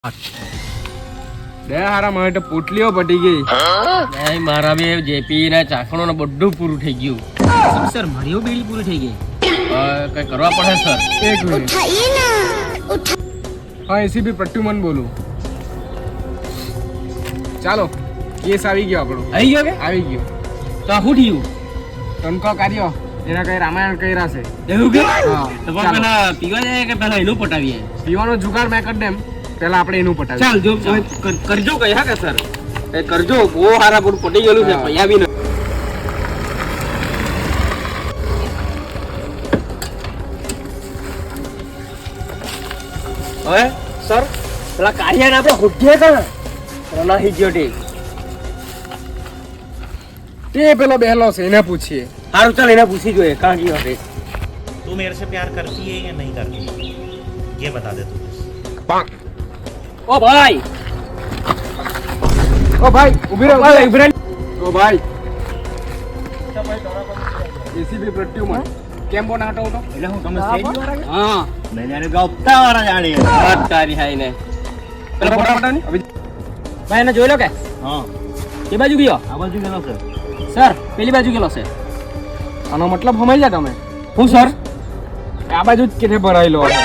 બે હારા મને તો પોટલીઓ પટી ગઈ. નહીં મારા બી જેપી ના ચાકણો ને બધું પૂરું થઈ ગયું. સર મારીઓ બીડી પૂરી થઈ ગઈ. કઈ કરવા પડે સર. એક મિનિટ. હા એસીપી પ્રટ્યુમન બોલું. ચાલો કેસ આવી ગયો આપણો. આવી ગયો કે આવી ગયો. તો શું થયું? તનકો કાર્યો એના કઈ રામાયણ કર્યા છે. એવું કે હા તો પણ પેલા પીવા જાય કે પેલા એનું પટાવીએ? પીવાનો જુગાડ મેં કરી દેમ. પેલા આપણે એનું પટાવીએ. ચાલ જો કરજો કઈ હા કે સર એ કરજો. બહુ સારા બધું પટી ગયેલું છે. પૈયા બી હવે સર પેલા કાઢિયાને આપણે હોધીએ કણ નાહી ગયો તે પેલો બેહલો છે એને પૂછીએ. સારું ચાલ એને પૂછી જોઈએ કાં ગયો છે. तू मेरे से प्यार करती है या नहीं करती ये बता दे तू बस। ઓ ભાઈ ઓ ભાઈ ઉભી રહો. ભાઈ ઉભી રહે. ઓ ભાઈ એસીપી પ્રટ્યુમન કેમ બોના હટો તો એટલે હું તમે સેજ વાળા કે હા મેં જાણે ગપ્તા વાળા જાણી તારી હાઈ ને પેલા ફટાફટ હવે ભાઈ એને જોઈ લો કે હા એ બાજુ ગયો. આ બાજુ ગયેલો છે સર પેલી બાજુ ગયેલો છે. આનો મતલબ સમજ જા તમે. હું સર આ બાજુ જ કેથે ભરાયેલો છે.